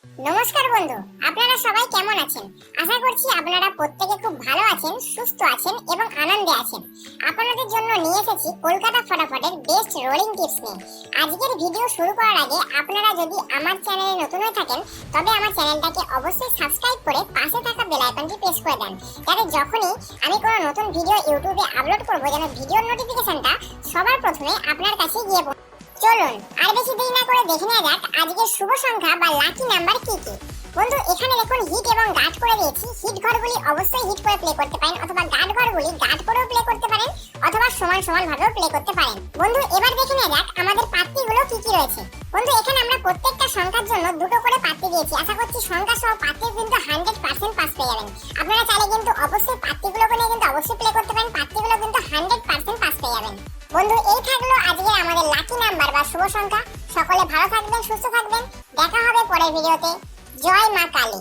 নমস্কার বন্ধু, আপনারা সবাই কেমন আছেন? আশা করছি আপনারা প্রত্যেকে খুব ভালো আছেন, সুস্থ আছেন এবং আনন্দে আছেন। আপনাদের জন্য নিয়ে এসেছি কলকাতা ফটাফটের বেস্ট রোলিং টিপস নিয়ে। আজকের ভিডিও শুরু করার আগে আপনারা যদি আমার চ্যানেলে নতুন হয়ে থাকেন তবে আমার চ্যানেলটাকে অবশ্যই সাবস্ক্রাইব করে পাশে থাকা বেল আইকনটি প্রেস করে দেন, যাতে যখনই আমি কোনো নতুন ভিডিও ইউটিউবে আপলোড করব যেন ভিডিওর নোটিফিকেশনটা সবার প্রথমে আপনার কাছে গিয়ে পৌঁছে। চলুন আর বেশি দেরি না করে দেখে নেওয়া যাক আজকের শুভ সংখ্যা বা লাকি নাম্বার কি কি। বন্ধু, এখানে দেখুন হিট এবং গার্ড করে দিয়েছি। হিট ঘরগুলি অবশ্যই হিট করে প্লে করতে পারেন, অথবা গার্ড ঘরগুলি গার্ড করেও প্লে করতে পারেন, অথবা সমান সমান ভাবেও প্লে করতে পারেন। বন্ধু, এবার দেখে নেওয়া যাক আমাদের পাত্তিগুলো কি কি রয়েছে। বন্ধু, এখানে আমরা প্রত্যেকটা সংখ্যার জন্য দুটো করে পাত্তি দিয়েছি। আশা করছি সংখ্যা সহ পাত্তি কিন্তু 100% পাস পেয়ে যাবেন। আপনারা চাইলে কিন্তু অবশ্যই পাত্তিগুলোকে নিয়ে কিন্তু অবশ্যই প্লে করতে পারেন। পাত্তিগুলো কিন্তু 100% পাস পেয়ে যাবেন। বন্ধু, এই থাকলো আজকে আমাদের লাকি নাম্বার বা শুভ সংখ্যা। সকলে ভালো থাকবেন, সুস্থ থাকবেন। দেখা হবে পরের ভিডিওতে। জয় মা কালী।